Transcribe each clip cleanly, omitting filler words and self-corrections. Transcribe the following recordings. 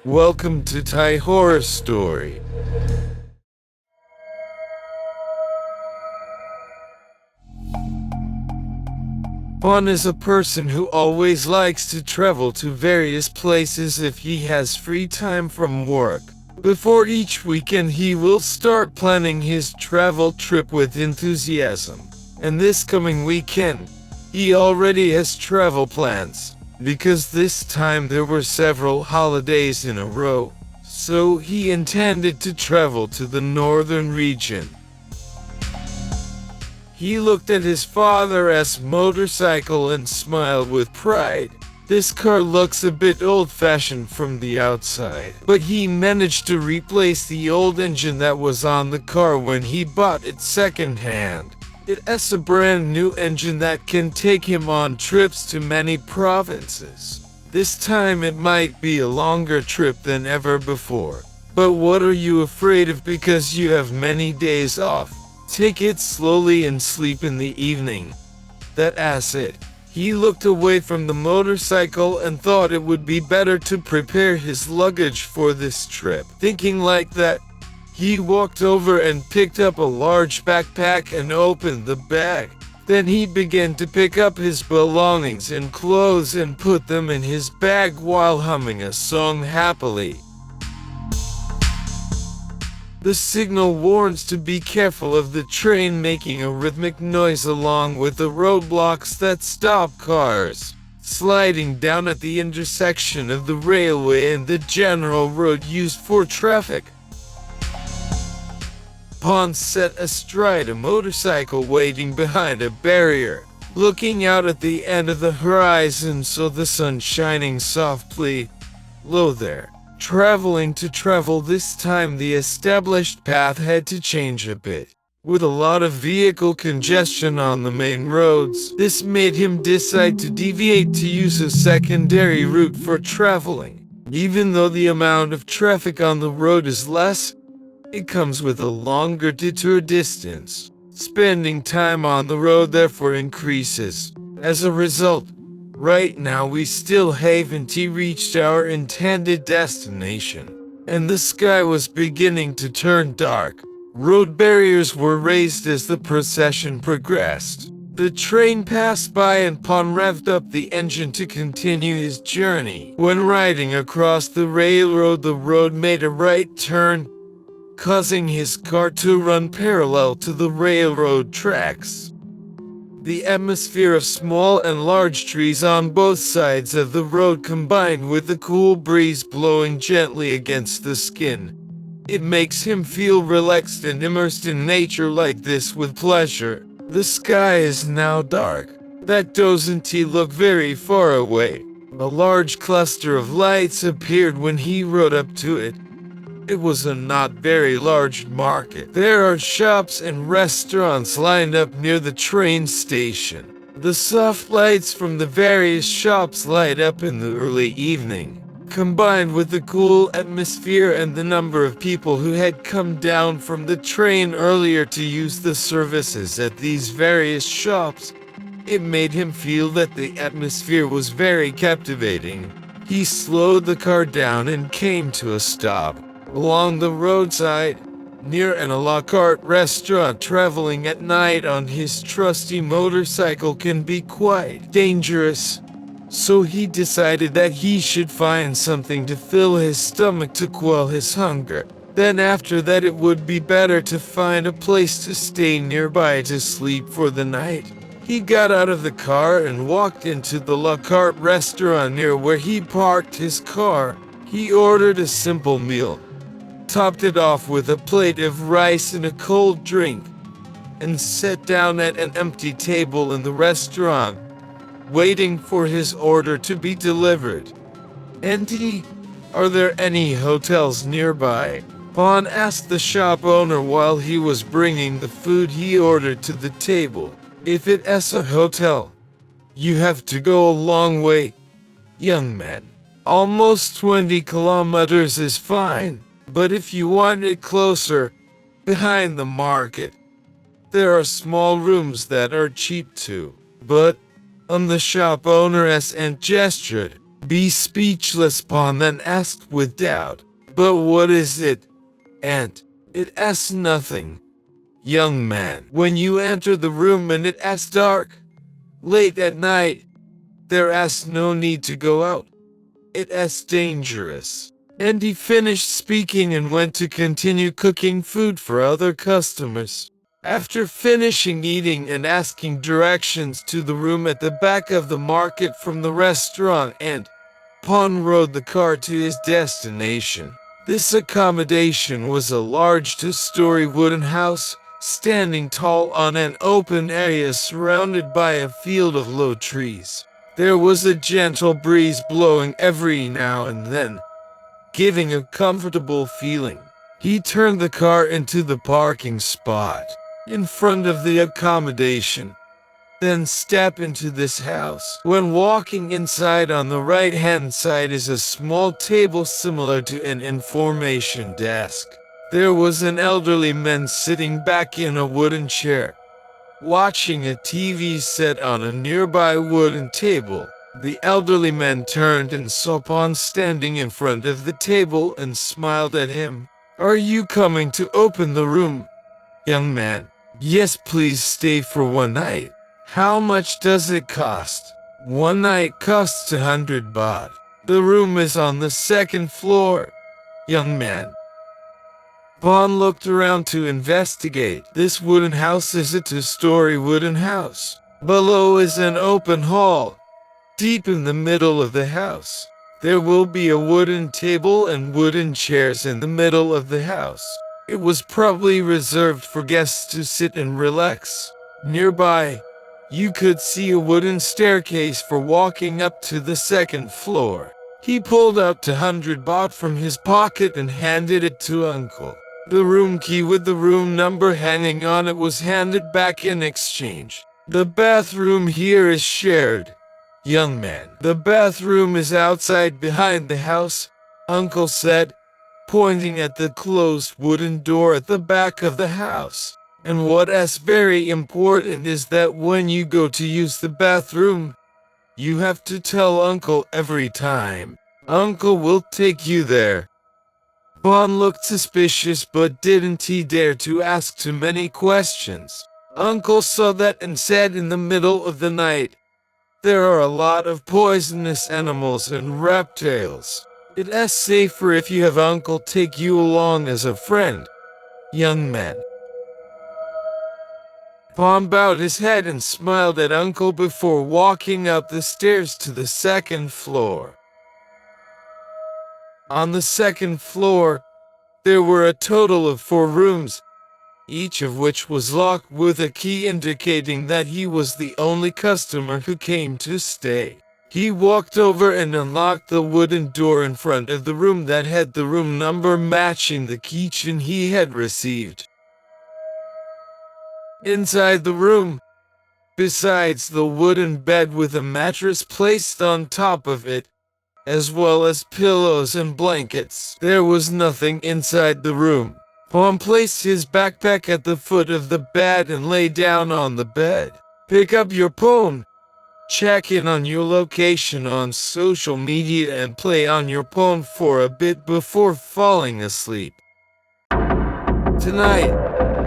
Welcome to Thai Horror Story. Pon is a person who always likes to travel to various places if he has free time from work. Before each weekend he will start planning his travel trip with enthusiasm. And this coming weekend, he already has travel plans, because this time there were several holidays in a row, so he intended to travel to the northern region. He looked at his father's motorcycle and smiled with pride. This car looks a bit old-fashioned from the outside, but he managed to replace the old engine that was on the car when he bought it second-hand. It has a brand new engine that can take him on trips to many provinces. This time it might be a longer trip than ever before. But what are you afraid of because you have many days off? Take it slowly and sleep in the evening. That's it. He looked away from the motorcycle and thought it would be better to prepare his luggage for this trip. Thinking like that, he walked over and picked up a large backpack and opened the bag. Then he began to pick up his belongings and clothes and put them in his bag while humming a song happily. The signal warns to be careful of the train making a rhythmic noise along with the roadblocks that stop cars. Sliding down at the intersection of the railway and the general road used for traffic. Pon sat astride a motorcycle waiting behind a barrier, looking out at the end of the horizon saw the sun shining softly. Low there. Traveling to travel this time the established path had to change a bit. With a lot of vehicle congestion on the main roads, this made him decide to deviate to use a secondary route for traveling. Even though the amount of traffic on the road is less, it comes with a longer detour distance. Spending time on the road therefore increases. As a result, right now we still haven't reached our intended destination, and the sky was beginning to turn dark. Road barriers were raised as the procession progressed. The train passed by and Pon revved up the engine to continue his journey. When riding across the railroad, the road made a right turn, causing his car to run parallel to the railroad tracks. The atmosphere of small and large trees on both sides of the road combined with the cool breeze blowing gently against the skin. It makes him feel relaxed and immersed in nature like this with pleasure. The sky is now dark. That doesn't look very far away. A large cluster of lights appeared when he rode up to it. It was a not very large market. There are shops and restaurants lined up near the train station. The soft lights from the various shops light up in the early evening, combined with the cool atmosphere and the number of people who had come down from the train earlier to use the services at these various shops. It made him feel that the atmosphere was very captivating. He slowed the car down and came to a stop. Along the roadside, near an a la carte restaurant. Traveling at night on his trusty motorcycle can be quite dangerous, so he decided that he should find something to fill his stomach to quell his hunger. Then after that it would be better to find a place to stay nearby to sleep for the night. He got out of the car and walked into the la carte restaurant near where he parked his car. He ordered a simple meal, topped it off with a plate of rice and a cold drink, and sat down at an empty table in the restaurant, waiting for his order to be delivered. "Auntie, are there any hotels nearby?" Pon asked the shop owner while he was bringing the food he ordered to the table. "If it is a hotel, you have to go a long way, young man. Almost 20 kilometers is fine. But if you want it closer, behind the market, there are small rooms that are cheap too." But, the shop owner and gestured. be speechless. Pawn then asked with doubt, "But what is it?" And it asks nothing. Young man, when you enter the room and it asks dark, late at night, there asks no need to go out. It asks dangerous. And he finished speaking and went to continue cooking food for other customers. After finishing eating and asking directions to the room at the back of the market from the restaurant, and Pawn rode the car to his destination. This accommodation was a large two-story wooden house, standing tall on an open area surrounded by a field of low trees. There was a gentle breeze blowing every now and then, giving a comfortable feeling. He turned the car into the parking spot in front of the accommodation, then stepped into this house. When walking inside, on the right-hand side is a small table similar to an information desk. There was an elderly man sitting back in a wooden chair, watching a TV set on a nearby wooden table. The elderly man turned and saw Pawn standing in front of the table and smiled at him. "Are you coming to open the room?" "Young man, yes, please stay for one night." "How much does it cost?" "One night costs 100 baht. The room is on the second floor." "Young man." Pawn looked around to investigate. This wooden house is a two-story wooden house. Below is an open hall. Deep in the middle of the house, there will be a wooden table and wooden chairs in the middle of the house. It was probably reserved for guests to sit and relax. Nearby, you could see a wooden staircase for walking up to the second floor. He pulled out 200 baht from his pocket and handed it to Uncle. The room key with the room number hanging on it was handed back in exchange. "The bathroom here is shared." "Young man, the bathroom is outside behind the house," Uncle said, pointing at the closed wooden door at the back of the house. "And what is very important is that when you go to use the bathroom, you have to tell Uncle every time. Uncle will take you there." Pawn looked suspicious, but didn't he dare to ask too many questions. Uncle saw that and said, "In the middle of the night, there are a lot of poisonous animals and reptiles. It is safer if you have Uncle take you along as a friend." "Young man." Pawn bowed his head and smiled at Uncle before walking up the stairs to the second floor. On the second floor, there were a total of 4 rooms, each of which was locked with a key indicating that he was the only customer who came to stay. He walked over and unlocked the wooden door in front of the room that had the room number matching the keychain he had received. Inside the room, besides the wooden bed with a mattress placed on top of it, as well as pillows and blankets, there was nothing inside the room. Pawn placed his backpack at the foot of the bed and lay down on the bed. "Pick up your phone, check in on your location on social media and play on your phone for a bit before falling asleep. Tonight,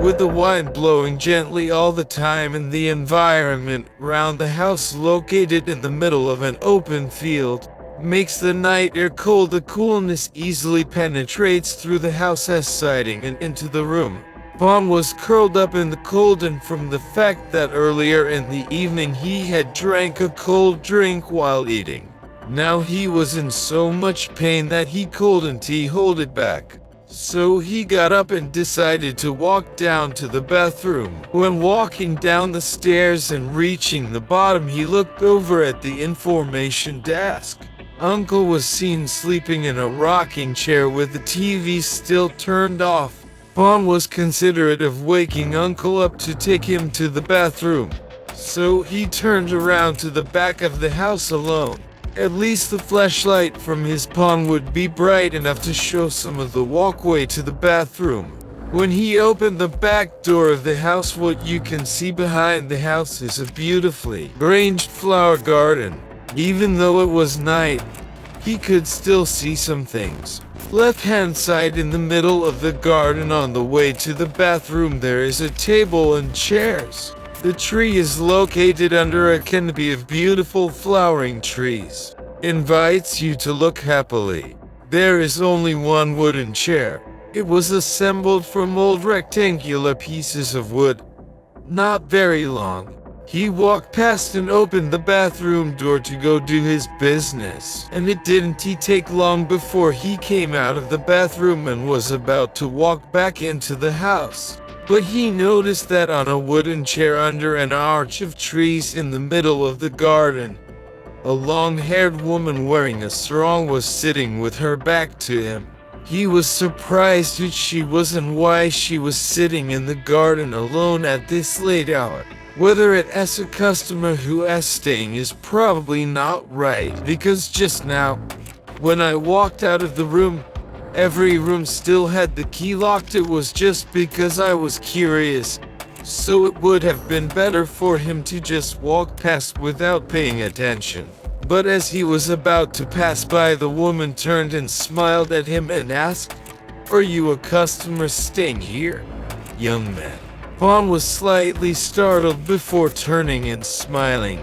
with the wind blowing gently all the time and the environment around the house located in the middle of an open field, makes the night air cold. The coolness easily penetrates through the house's siding and into the room." Pawn was curled up in the cold, and from the fact that earlier in the evening he had drank a cold drink while eating, now he was in so much pain that he couldn't hold it back. So he got up and decided to walk down to the bathroom. When walking down the stairs and reaching the bottom, he looked over at the information desk. Uncle was seen sleeping in a rocking chair with the TV still turned off. Pawn was considerate of waking Uncle up to take him to the bathroom, so he turned around to the back of the house alone. At least the flashlight from his pawn would be bright enough to show some of the walkway to the bathroom. When he opened the back door of the house, what you can see behind the house is a beautifully arranged flower garden. Even though it was night, he could still see some things. Left hand side in the middle of the garden on the way to the bathroom there is a table and chairs. The tree is located under a canopy of beautiful flowering trees. Invites you to look happily. There is only one wooden chair. It was assembled from old rectangular pieces of wood. Not very long. He walked past and opened the bathroom door to go do his business. And it didn't take long before he came out of the bathroom and was about to walk back into the house. But he noticed that on a wooden chair under an arch of trees in the middle of the garden, a long-haired woman wearing a sarong was sitting with her back to him. He was surprised who she was and why she was sitting in the garden alone at this late hour. Whether it as a customer who is staying is probably not right, because just now, when I walked out of the room, every room still had the key locked. It was just because I was curious, so it would have been better for him to just walk past without paying attention. But as he was about to pass by, the woman turned and smiled at him and asked, "Are you a customer staying here, young man?" Vaughn was slightly startled before turning and smiling.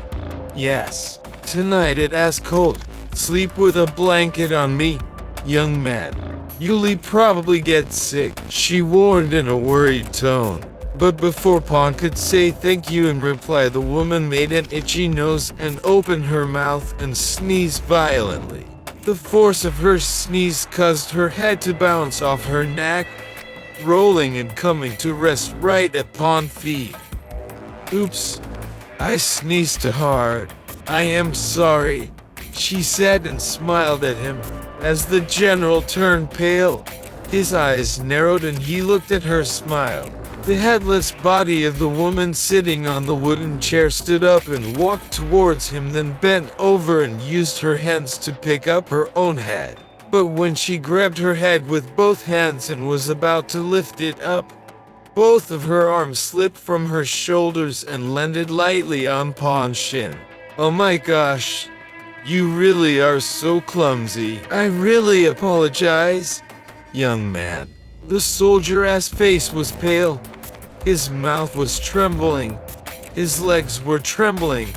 "Yes. Tonight it is cold. Sleep with a blanket on me, young man. You'll probably get sick," she warned in a worried tone. But before Pawn could say thank you in reply, the woman made an itchy nose and opened her mouth and sneezed violently. The force of her sneeze caused her head to bounce off her neck, rolling and coming to rest right at Pawn's feet. "Oops, I sneezed too hard. I am sorry," she said and smiled at him. As the general turned pale, his eyes narrowed and he looked at her smile. The headless body of the woman sitting on the wooden chair stood up and walked towards him, then bent over and used her hands to pick up her own head. But when she grabbed her head with both hands and was about to lift it up, both of her arms slipped from her shoulders and landed lightly on Pawn's shin. "Oh my gosh, you really are so clumsy. I really apologize, young man." The soldier's face was pale. His mouth was trembling. His legs were trembling.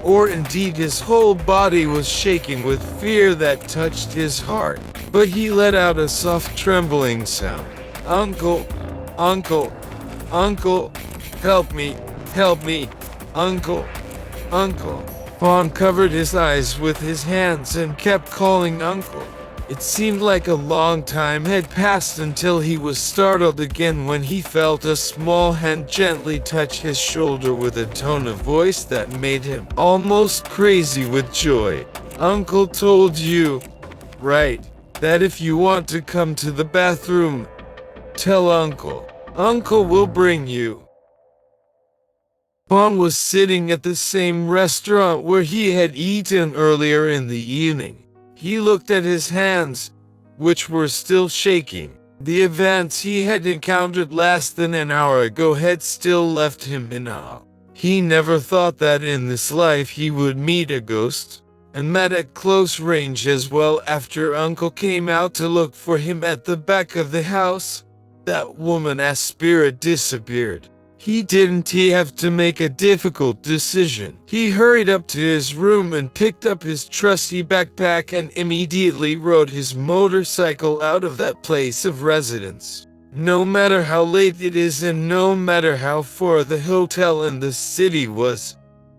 Or indeed his whole body was shaking with fear that touched his heart. But he let out a soft trembling sound. "Uncle, uncle, uncle, help me, uncle, uncle." Pawn covered his eyes with his hands and kept calling uncle. It seemed like a long time had passed until he was startled again when he felt a small hand gently touch his shoulder with a tone of voice that made him almost crazy with joy. "Uncle told you, right, that if you want to come to the bathroom, tell Uncle. Uncle will bring you." Pawn was sitting at the same restaurant where he had eaten earlier in the evening. He looked at his hands, which were still shaking. The events he had encountered less than an hour ago had still left him in awe. He never thought that in this life he would meet a ghost, and met at close range as well. After Uncle came out to look for him at the back of the house, that woman's spirit disappeared. He didn't have to make a difficult decision. He hurried up to his room and picked up his trusty backpack and immediately rode his motorcycle out of that place of residence. No matter how late it is and no matter how far the hotel in the city was,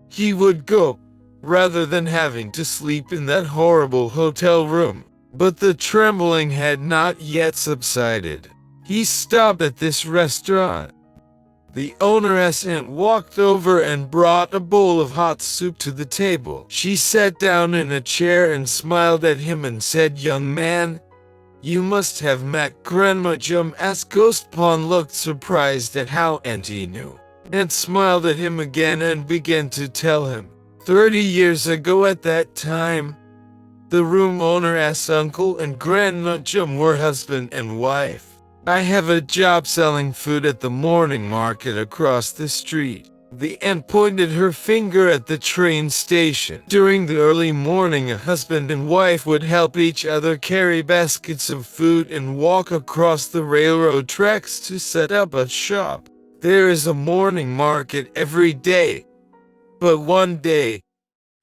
he would go, rather than having to sleep in that horrible hotel room. But the trembling had not yet subsided. He stopped at this restaurant. The owner's aunt walked over and brought a bowl of hot soup to the table. She sat down in a chair and smiled at him and said, "Young man, you must have met Grandma Jum's ghost." Pawn looked surprised at how Auntie knew, and smiled at him again and began to tell him. 30 years ago at that time, the room owner's uncle and Grandma Jum were husband and wife. I have a job selling food at the morning market across the street. The aunt pointed her finger at the train station. During the early morning, a husband and wife would help each other carry baskets of food and walk across the railroad tracks to set up a shop. There is a morning market every day. But one day,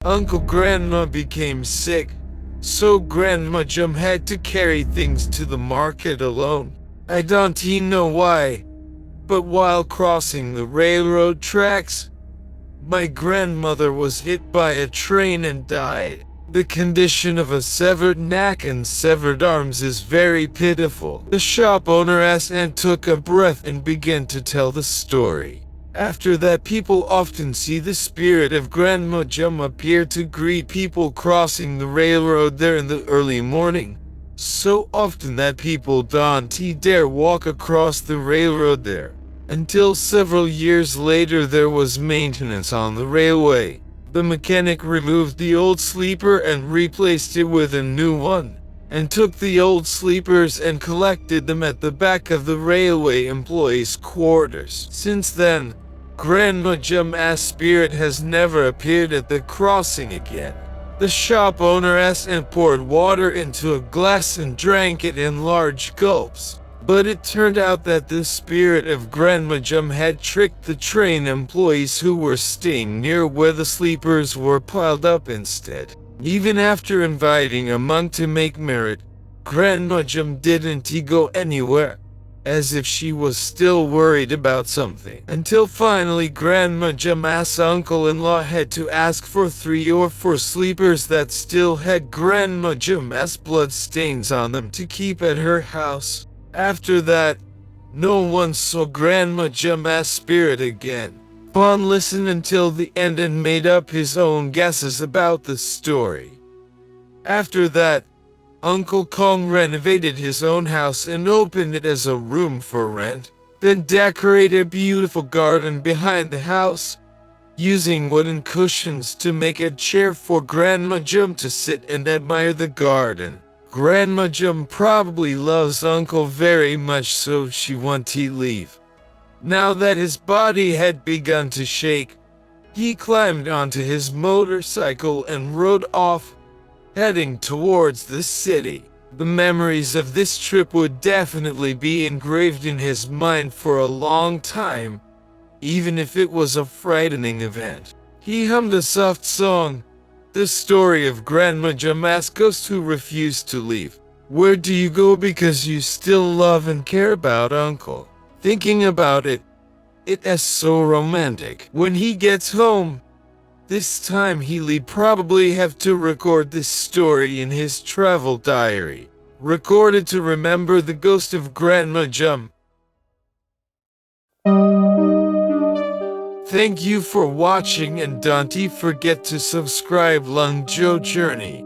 Uncle Grandma became sick, so Grandma Jum had to carry things to the market alone. I don't know why, but while crossing the railroad tracks, my grandmother was hit by a train and died. The condition of a severed neck and severed arms is very pitiful. The shop owner asked and took a breath and began to tell the story. After that, people often see the spirit of Grandma Jum appear to greet people crossing the railroad there in the early morning. So often that people don't dare walk across the railroad there. Until several years later, there was maintenance on the railway. The mechanic removed the old sleeper and replaced it with a new one, and took the old sleepers and collected them at the back of the railway employees' quarters. Since then, Grandma Jum's spirit has never appeared at the crossing again. The shop owner asked and poured water into a glass and drank it in large gulps. But it turned out that the spirit of Grandma Jum had tricked the train employees who were staying near where the sleepers were piled up instead. Even after inviting a monk to make merit, Grandma Jum didn't go anywhere, as if she was still worried about something. Until finally Grandma Jum's uncle-in-law had to ask for 3 or 4 sleepers that still had Grandma Jum's blood stains on them to keep at her house. After that, no one saw Grandma Jum's spirit again. Bon listened until the end and made up his own guesses about the story. After that, Uncle Kong renovated his own house and opened it as a room for rent, then decorated a beautiful garden behind the house, using wooden cushions to make a chair for Grandma Jum to sit and admire the garden. Grandma Jum probably loves Uncle very much, so she wanted to leave. Now that his body had begun to shake, he climbed onto his motorcycle and rode off, heading towards the city. The memories of this trip would definitely be engraved in his mind for a long time, even if it was a frightening event. He hummed a soft song, the story of Grandma Jum's ghost who refused to leave. Where do you go because you still love and care about Uncle? Thinking about it, it is so romantic. When he gets home, this time he'll probably have to record this story in his travel diary. Recorded to remember the ghost of Grandma Jum. Thank you for watching, and don't forget to subscribe Lung Joe Journey.